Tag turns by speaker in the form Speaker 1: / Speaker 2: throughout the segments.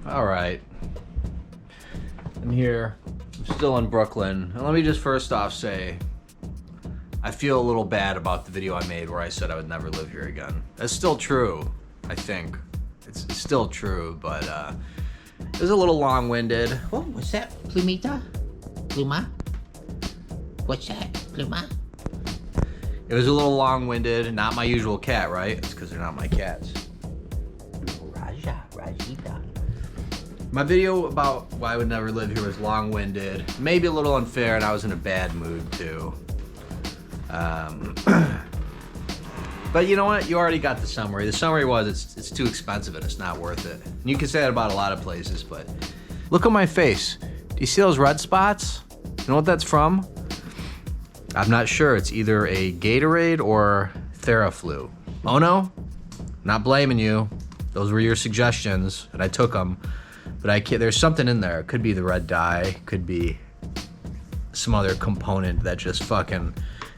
Speaker 1: All right. I'm here. I'm still in Brooklyn. And let me just first off say, I feel a little bad about the video I made where I said I would never live here again. That's still true, I think. It's still true, but it was a little long-winded.
Speaker 2: Oh, what's that? Plumita? Pluma? What's that? Pluma?
Speaker 1: It was a little long-winded. Not my usual cat, right? It's because they're not my cats.
Speaker 2: Rajita.
Speaker 1: My video about why I would never live here was long-winded, maybe a little unfair, and I was in a bad mood too. But you know what? You already got the summary. The summary was it's too expensive and it's not worth it. And you can say that about a lot of places, but look at my face. Do you see those red spots? You know what that's from? I'm not sure. It's either a Gatorade or Theraflu. Oh no? Not blaming you. Those were your suggestions, and I took them. But I can't, there's something in there. It could be the red dye, could be some other component that just fucking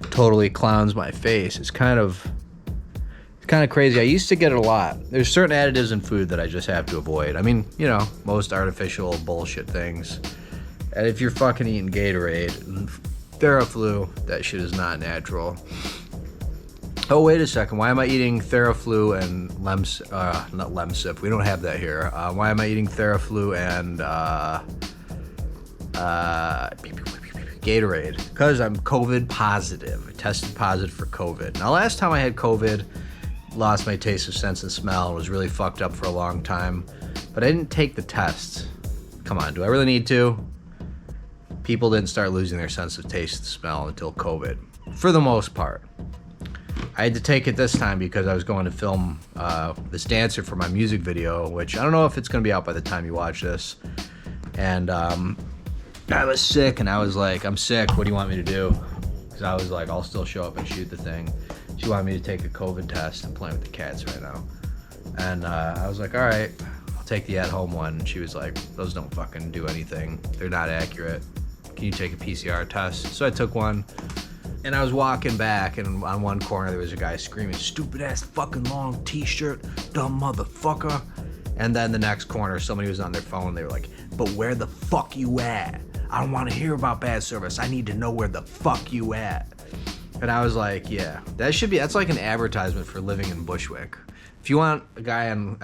Speaker 1: totally clowns my face. It's kind of crazy. I used to get it a lot. There's certain additives in food that I just have to avoid. I mean, you know, most artificial bullshit things. And if you're fucking eating Gatorade and Theraflu, that shit is not natural. Oh, wait a second. Why am I eating Theraflu and not Lemsip? We don't have that here. Why am I eating Theraflu and Gatorade? Because I'm COVID positive. I tested positive for COVID. Now, last time I had COVID, lost my taste of sense and smell, was really fucked up for a long time, but I didn't take the tests. Come on, do I really need to? People didn't start losing their sense of taste and smell until COVID, for the most part. I had to take it this time because I was going to film this dancer for my music video, which I don't know if it's going to be out by the time you watch this. And I was sick, and I was like, I'm sick, what do you want me to do? Because I was like, I'll still show up and shoot the thing. She wanted me to take a COVID test. I'm playing with the cats right now. And I was like, all right, I'll take the at-home one. And she was like, those don't fucking do anything. They're not accurate. Can you take a PCR test? So I took one. And I was walking back, and on one corner there was a guy screaming, stupid ass fucking long t-shirt, dumb motherfucker. And then the next corner, somebody was on their phone. They were like, but where the fuck you at? I don't want to hear about bad service. I need to know where the fuck you at. And I was like, yeah, that's like an advertisement for living in Bushwick. If you want a guy on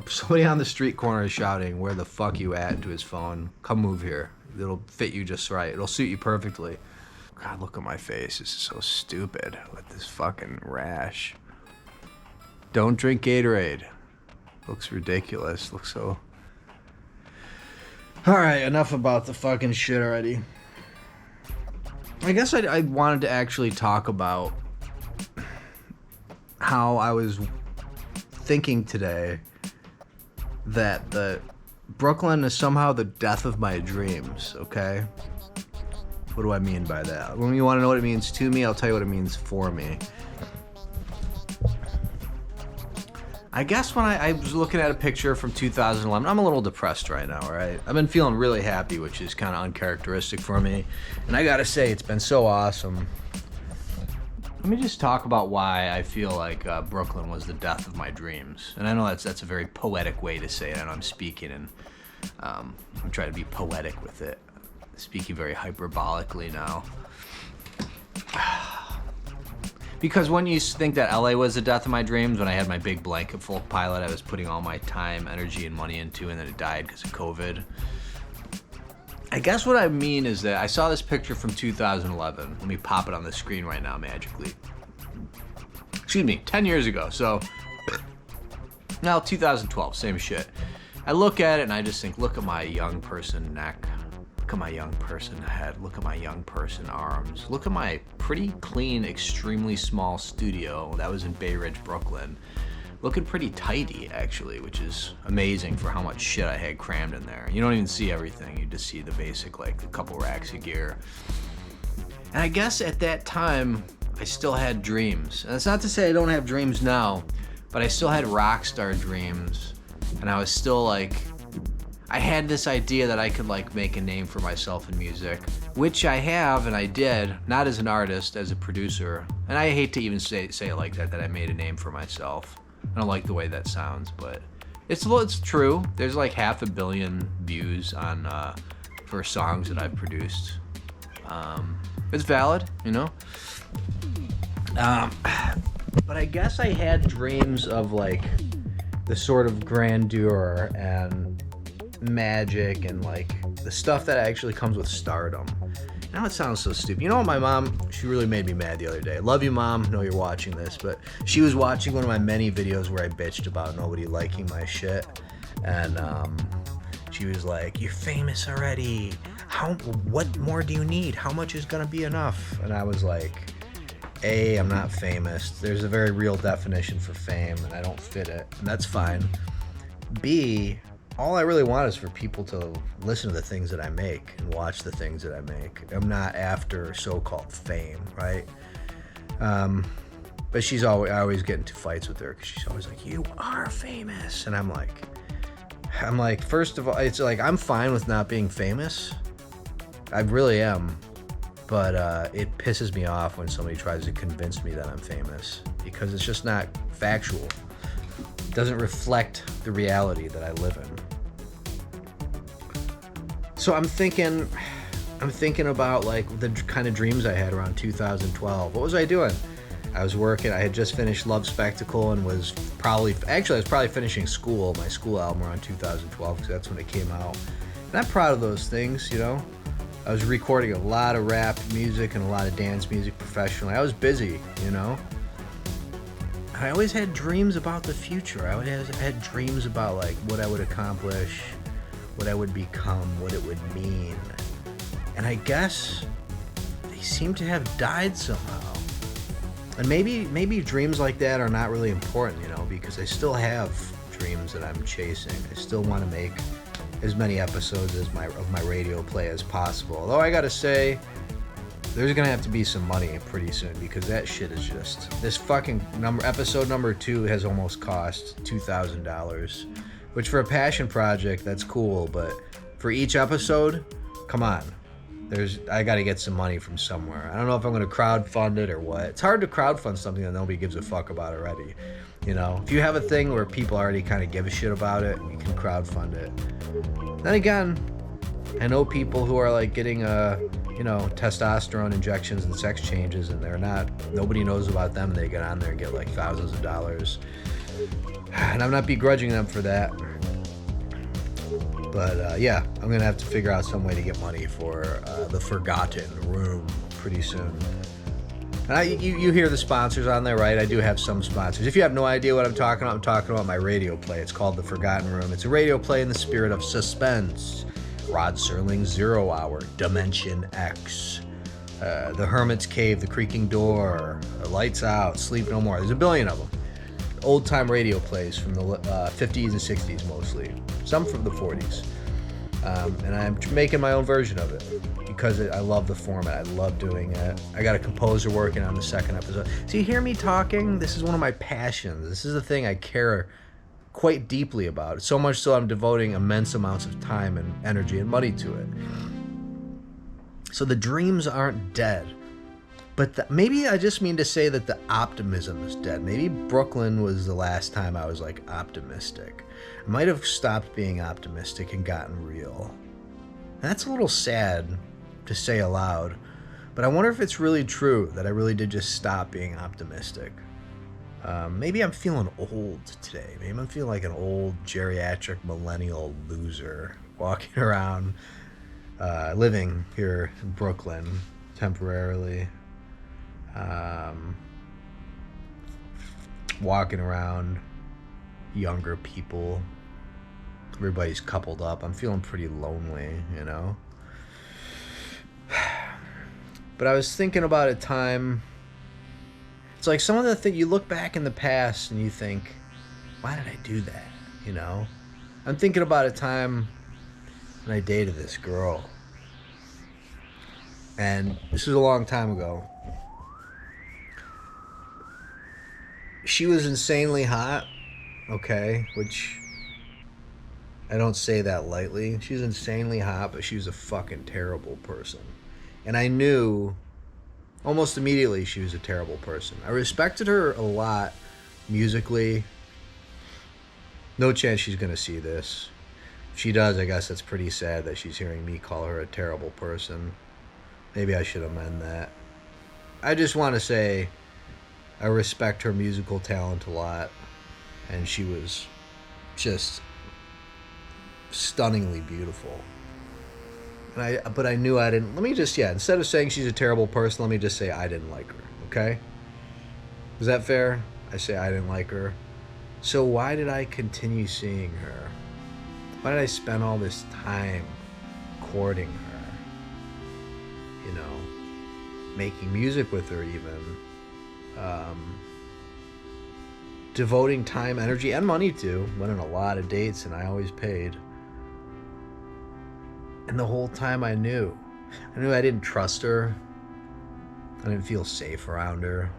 Speaker 1: somebody on the street corner shouting, where the fuck you at, into his phone, come move here. It'll fit you just right. It'll suit you perfectly. God, look at my face. This is so stupid with this fucking rash. Don't drink Gatorade. Looks ridiculous. Looks so... Alright, enough about the fucking shit already. I guess I wanted to actually talk about how I was thinking today that Brooklyn is somehow the death of my dreams, okay? What do I mean by that? When you want to know what it means to me, I'll tell you what it means for me. I guess when I was looking at a picture from 2011, I'm a little depressed right now, right? I've been feeling really happy, which is kind of uncharacteristic for me. And I gotta say, it's been so awesome. Let me just talk about why I feel like Brooklyn was the death of my dreams. And I know that's a very poetic way to say it. I know I'm speaking and I'm trying to be poetic with it. Speaking very hyperbolically now. Because when you think that LA was the death of my dreams, when I had my big blanket full pilot I was putting all my time, energy, and money into, and then it died because of COVID. I guess what I mean is that I saw this picture from 2011. Let me pop it on the screen right now magically. Excuse me, 10 years ago. So, now 2012, same shit. I look at it and I just think, look at my young person neck. Look at my young person head. Look at my young person arms. Look at my pretty clean, extremely small studio that was in Bay Ridge, Brooklyn. Looking pretty tidy, actually, which is amazing for how much shit I had crammed in there. You don't even see everything. You just see the basic, like a couple racks of gear. And I guess at that time, I still had dreams. And it's not to say I don't have dreams now, but I still had rock star dreams. And I was still like, I had this idea that I could like make a name for myself in music, which I have and I did, not as an artist, as a producer. And I hate to even say it like that I made a name for myself. I don't like the way that sounds, but It's true. There's like 500 million views on for songs that I've produced. It's valid, you know. But I guess I had dreams of like the sort of grandeur and magic and like the stuff that actually comes with stardom. Now it sounds so stupid. You know what, my mom, she really made me mad the other day. Love you, Mom. Know you're watching this, but she was watching one of my many videos where I bitched about nobody liking my shit, and she was like, "You're famous already. What more do you need? How much is gonna be enough?" And I was like, A, I'm not famous. There's a very real definition for fame, and I don't fit it, and that's fine. B, all I really want is for people to listen to the things that I make and watch the things that I make. I'm not after so-called fame, right? But I always get into fights with her because she's always like, "You are famous," and I'm like, first of all, it's like I'm fine with not being famous. I really am, but it pisses me off when somebody tries to convince me that I'm famous because it's just not factual. It doesn't reflect the reality that I live in. So I'm thinking about like the kind of dreams I had around 2012. What was I doing? I was working. I had just finished Love Spectacle and was probably finishing School, my school album, around 2012 because that's when it came out. And I'm proud of those things, you know. I was recording a lot of rap music and a lot of dance music professionally. I was busy, you know. I always had dreams about the future. I always had dreams about like what I would accomplish, what I would become, what it would mean. And I guess they seem to have died somehow. And maybe dreams like that are not really important, you know, because I still have dreams that I'm chasing. I still want to make as many episodes of my radio play as possible. Although I gotta say, there's gonna have to be some money pretty soon because that shit is just, this fucking episode number 2 has almost cost $2,000, which for a passion project, that's cool, but for each episode, come on. I gotta get some money from somewhere. I don't know if I'm gonna crowdfund it or what. It's hard to crowdfund something that nobody gives a fuck about already. You know, if you have a thing where people already kind of give a shit about it, you can crowdfund it. Then again, I know people who are like getting testosterone injections and sex changes, and nobody knows about them. They get on there and get like thousands of dollars. And I'm not begrudging them for that. But yeah, I'm gonna have to figure out some way to get money for the Forgotten Room pretty soon. And you hear the sponsors on there, right? I do have some sponsors. If you have no idea what I'm talking about my radio play. It's called The Forgotten Room. It's a radio play in the spirit of suspense. Rod Serling's 0 Hour, Dimension X, The Hermit's Cave, The Creaking Door, Lights Out, Sleep No More. There's a billion of them. Old-time radio plays from the 50s and 60s mostly. Some from the 40s. And I'm making my own version of it because I love the format. I love doing it. I got a composer working on the second episode. So you hear me talking? This is one of my passions. This is the thing I care quite deeply about. So much so I'm devoting immense amounts of time and energy and money to it. So the dreams aren't dead. But maybe I just mean to say that the optimism is dead. Maybe Brooklyn was the last time I was like optimistic. I might have stopped being optimistic and gotten real. That's a little sad to say aloud, but I wonder if it's really true that I really did just stop being optimistic. Maybe I'm feeling old today. Maybe I'm feeling like an old geriatric millennial loser walking around, living here in Brooklyn temporarily. Walking around, younger people, everybody's coupled up. I'm feeling pretty lonely, you know. But I was thinking about a time. It's like some of the things you look back in the past and you think, why did I do that? You know. I'm thinking about a time when I dated this girl, and this was a long time ago. She was insanely hot, okay, which I don't say that lightly. She was insanely hot, but she was a fucking terrible person. And I knew almost immediately she was a terrible person. I respected her a lot musically. No chance she's going to see this. If she does, I guess that's pretty sad that she's hearing me call her a terrible person. Maybe I should amend that. I just want to say I respect her musical talent a lot. And she was just stunningly beautiful. But I knew I didn't. Let me just, instead of saying she's a terrible person, let me just say I didn't like her, okay? Is that fair? I say I didn't like her. So why did I continue seeing her? Why did I spend all this time courting her? You know, making music with her even. Devoting time, energy, and money to. Went on a lot of dates and I always paid. And the whole time I knew I didn't trust her. I didn't feel safe around her.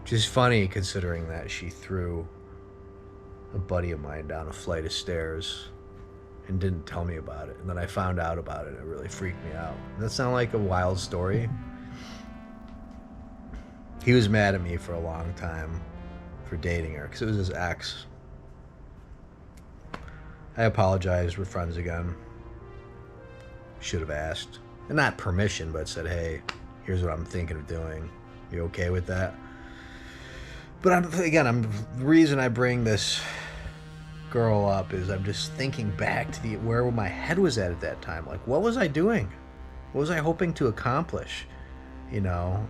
Speaker 1: Just funny considering that she threw a buddy of mine down a flight of stairs and didn't tell me about it. And then I found out about it and it really freaked me out. Does that sound like a wild story? He was mad at me for a long time for dating her because it was his ex. I apologized. We're friends again. Should have asked. And not permission, but said, hey, here's what I'm thinking of doing. You okay with that? But the reason I bring this girl up is I'm just thinking back to where my head was at that time. Like, what was I doing? What was I hoping to accomplish? You know,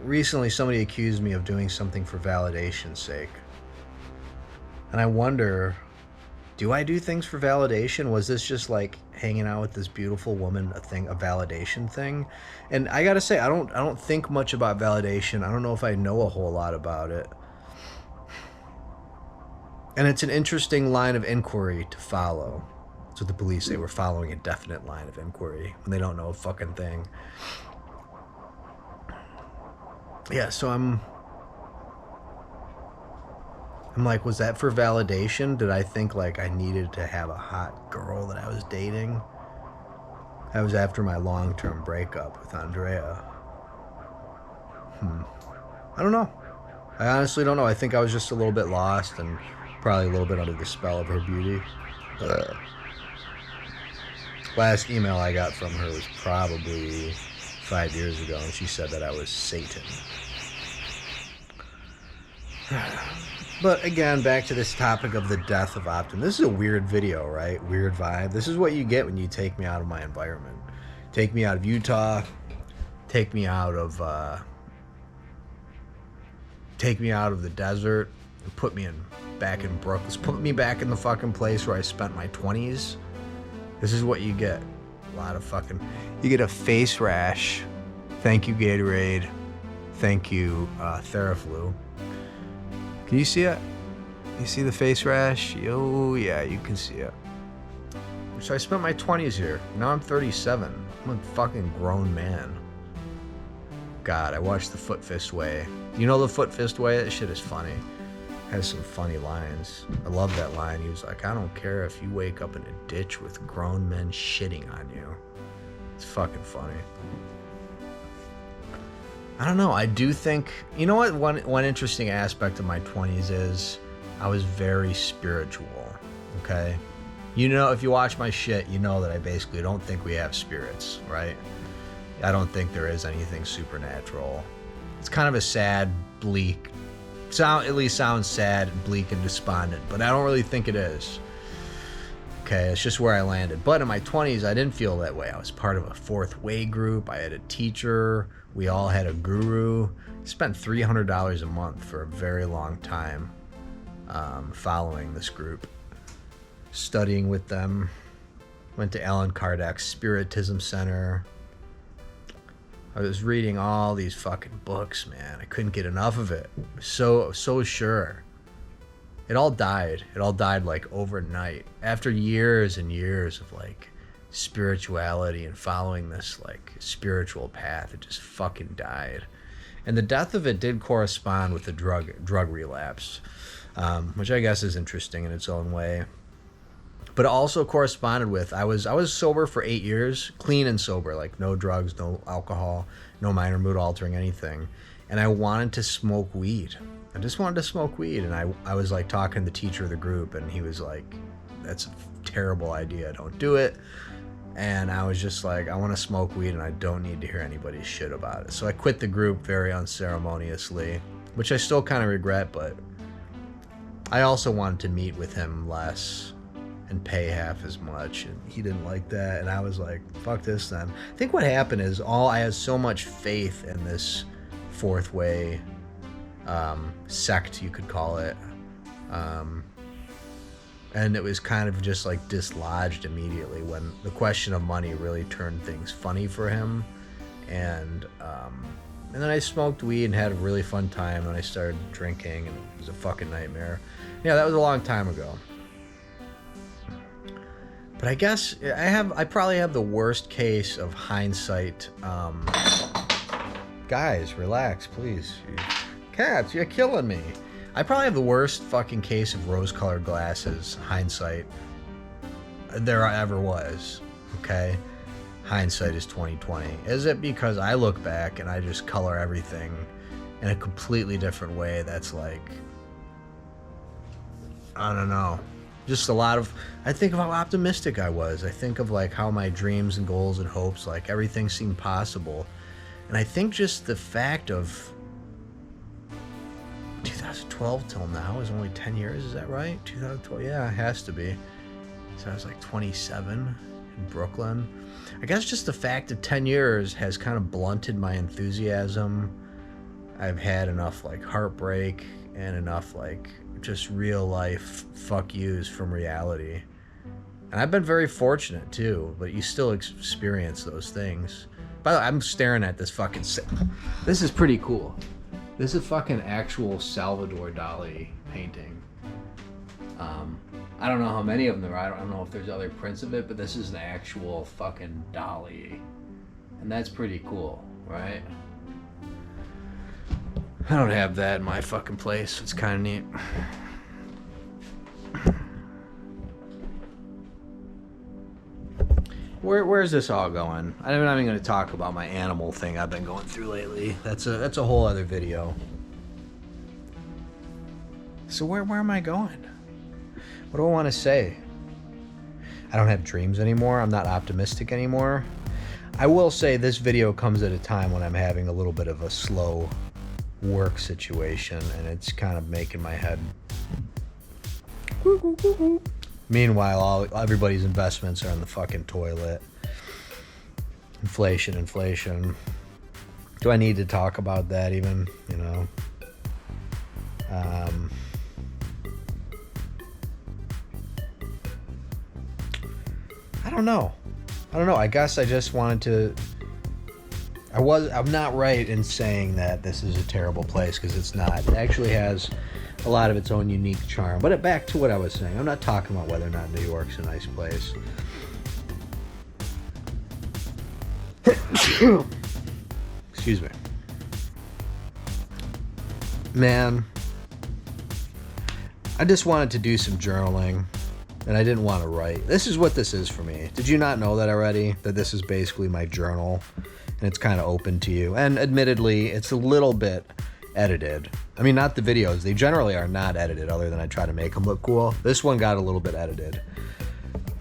Speaker 1: recently somebody accused me of doing something for validation's sake. And I wonder, do I do things for validation? Was this just like hanging out with this beautiful woman a validation thing? And I gotta say, I don't think much about validation. I don't know if I know a whole lot about it. And it's an interesting line of inquiry to follow. That's what the police say. We're following a definite line of inquiry when they don't know a fucking thing. Yeah, so I'm like, was that for validation? Did I think like I needed to have a hot girl that I was dating? That was after my long-term breakup with Andrea. I don't know. I honestly don't know. I think I was just a little bit lost and probably a little bit under the spell of her beauty. Last email I got from her was probably 5 years ago, and she said that I was Satan. But again, back to this topic of the death of Optimism. This is a weird video, right? Weird vibe. This is what you get when you take me out of my environment. Take me out of Utah. Take me out of the desert. And put me back in Brooklyn. Put me back in the fucking place where I spent my 20s. This is what you get. A lot of fucking... You get a face rash. Thank you, Gatorade. Thank you, Theraflu. Can you see it? You see the face rash? Oh, yeah, you can see it. So I spent my 20s here. Now I'm 37. I'm a fucking grown man. God, I watched The Foot Fist Way. You know The Foot Fist Way? That shit is funny. Has some funny lines. I love that line. He was like, I don't care if you wake up in a ditch with grown men shitting on you. It's fucking funny. I don't know. I do think, you know what? One interesting aspect of my 20s is I was very spiritual. Okay? You know, if you watch my shit, you know that I basically don't think we have spirits, right? I don't think there is anything supernatural. It's kind of a sad, bleak, at least sounds sad, bleak, and despondent, but I don't really think it is. Okay, it's just where I landed. But in my 20s, I didn't feel that way. I was part of a fourth way group. I had a teacher. We all had a guru. I spent $300 a month for a very long time following this group, studying with them. Went to Allan Kardec's Spiritism Center. I was reading all these fucking books, man. I couldn't get enough of it. So sure. It all died. It all died like overnight. After years and years of like spirituality and following this like spiritual path, it just fucking died. And the death of it did correspond with the drug relapse, which I guess is interesting in its own way. But it also corresponded with, I was sober for 8 years, clean and sober, like no drugs, no alcohol, no minor mood altering anything. And I wanted to smoke weed. I just wanted to smoke weed. And I was like talking to the teacher of the group, and he was like, that's a terrible idea. Don't do it. And I was just like, I want to smoke weed and I don't need to hear anybody's shit about it. So I quit the group very unceremoniously, which I still kind of regret, but I also wanted to meet with him less and pay half as much, and he didn't like that. And I was like, fuck this then. I think what happened is I had so much faith in this fourth way sect, you could call it, and it was kind of just like dislodged immediately when the question of money really turned things funny for him. And then I smoked weed and had a really fun time, and I started drinking, and it was a fucking nightmare. Yeah, that was a long time ago. But I guess I probably have the worst case of hindsight. Guys, relax, please. Cats, you're killing me. I probably have the worst fucking case of rose-colored glasses, hindsight, there ever was, okay? Hindsight is 2020. Is it because I look back and I just color everything in a completely different way that's like, I don't know, just a lot of, I think of how optimistic I was. I think of like how my dreams and goals and hopes, like everything seemed possible. And I think just the fact of 2012 till now is only 10 years, is that right? 2012, yeah, it has to be. So I was like 27 in Brooklyn. I guess just the fact of 10 years has kind of blunted my enthusiasm. I've had enough like heartbreak and enough like just real life fuck yous from reality. And I've been very fortunate too, but you still experience those things. By the way, I'm staring at this fucking, this is pretty cool. This is fucking actual Salvador Dali painting. I don't know how many of them there are. I don't know if there's other prints of it, but this is an actual fucking Dali. And that's pretty cool, right? I don't have that in my fucking place. It's kind of neat. Where's this all going? I'm not even going to talk about my animal thing I've been going through lately. That's a whole other video. So where am I going? What do I want to say? I don't have dreams anymore. I'm not optimistic anymore. I will say this video comes at a time when I'm having a little bit of a slow work situation, and it's kind of making my head. Meanwhile, everybody's investments are in the fucking toilet. Inflation. Do I need to talk about that even? You know? I don't know. I guess I just wanted to. I'm not right in saying that this is a terrible place, because it's not. It actually has a lot of its own unique charm. But back to what I was saying, I'm not talking about whether or not New York's a nice place. Excuse me. Man, I just wanted to do some journaling, and I didn't want to write. This is what this is for me. Did you not know that already? That this is basically my journal, and it's kind of open to you. And admittedly, it's a little bit edited. I mean, not the videos. They generally are not edited, other than I try to make them look cool. This one got a little bit edited.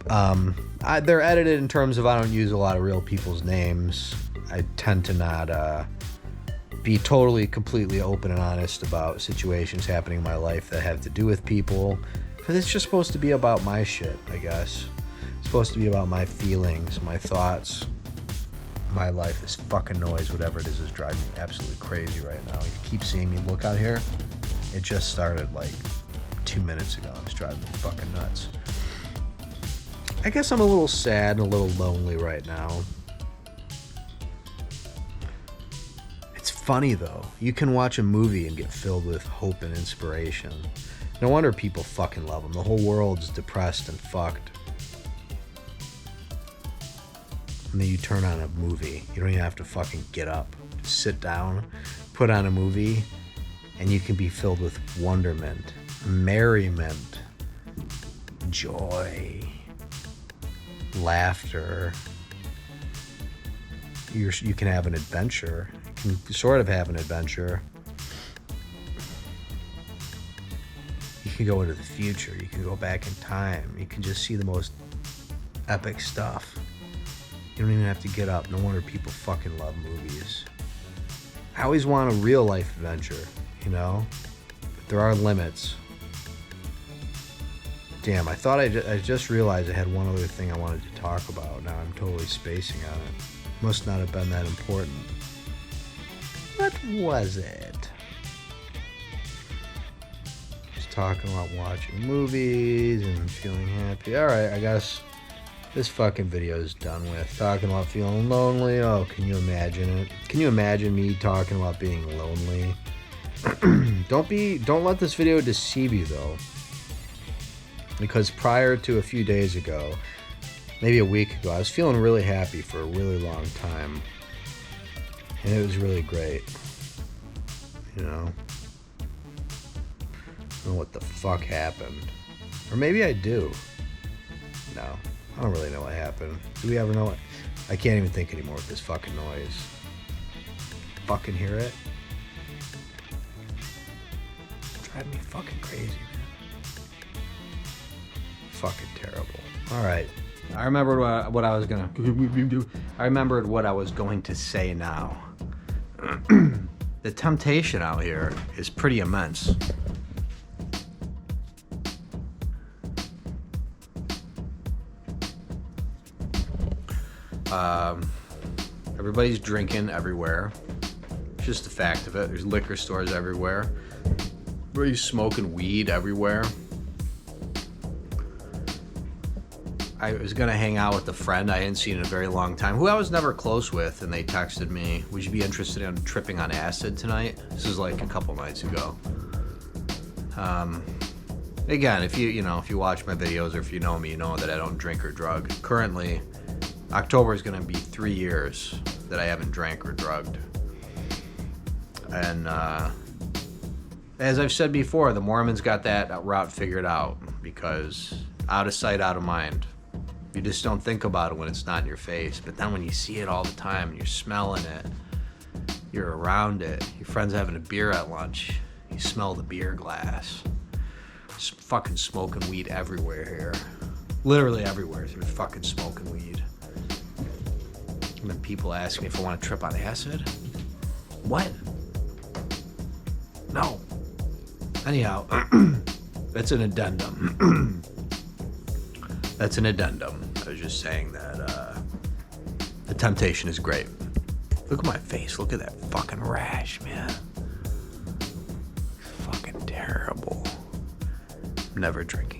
Speaker 1: They're edited in terms of I don't use a lot of real people's names. I tend to not be totally, completely open and honest about situations happening in my life that have to do with people. Because it's just supposed to be about my shit, I guess. It's supposed to be about my feelings, my thoughts, my life. This fucking noise, whatever it is driving me absolutely crazy right now. You keep seeing me look out here. It just started like 2 minutes ago. It's driving me fucking nuts. I guess I'm a little sad and a little lonely right now. It's funny though. You can watch a movie and get filled with hope and inspiration. No wonder people fucking love them. The whole world's depressed and fucked. And then you turn on a movie. You don't even have to fucking get up. Just sit down, put on a movie, and you can be filled with wonderment, merriment, joy, laughter. You can have an adventure. You can sort of have an adventure. can go into the future. You can go back in time. You can just see the most epic stuff. You don't even have to get up. No wonder people fucking love movies. I always want a real life adventure, you know? But there are limits. Damn, I thought I just realized I had one other thing I wanted to talk about. Now I'm totally spacing on it. Must not have been that important. What was it? Just talking about watching movies and feeling happy. Alright, I guess this fucking video is done with. Talking about feeling lonely. Oh, can you imagine it? Can you imagine me talking about being lonely? Don't let this video deceive you though. Because prior to a few days ago, maybe a week ago, I was feeling really happy for a really long time. And it was really great. You know? I don't know what the fuck happened. Or maybe I do. No. I don't really know what happened. Do we ever know what? I can't even think anymore with this fucking noise. Fucking hear it? Driving me fucking crazy, man. Fucking terrible. Alright. I remembered what I was gonna I remembered what I was going to say now. The temptation out here is pretty immense. Everybody's drinking everywhere. It's just a fact of it. There's liquor stores everywhere. Everybody's smoking weed everywhere. I was gonna hang out with a friend I hadn't seen in a very long time, who I was never close with, and they texted me, would you be interested in tripping on acid tonight? This is like a couple nights ago. Again, if you watch my videos or if you know me, you know that I don't drink or drug. Currently, October is gonna be 3 years that I haven't drank or drugged. And as I've said before, the Mormons got that route figured out, because out of sight, out of mind. You just don't think about it when it's not in your face. But then when you see it all the time and you're smelling it, you're around it, your friend's having a beer at lunch, you smell the beer glass. Just fucking smoking weed everywhere here. Literally everywhere, there's fucking smoking weed. And then people ask me if I want to trip on acid. What? No. Anyhow, that's an addendum. That's an addendum. I was just saying that the temptation is great. Look at my face. Look at that fucking rash, man. Fucking terrible. I'm never drinking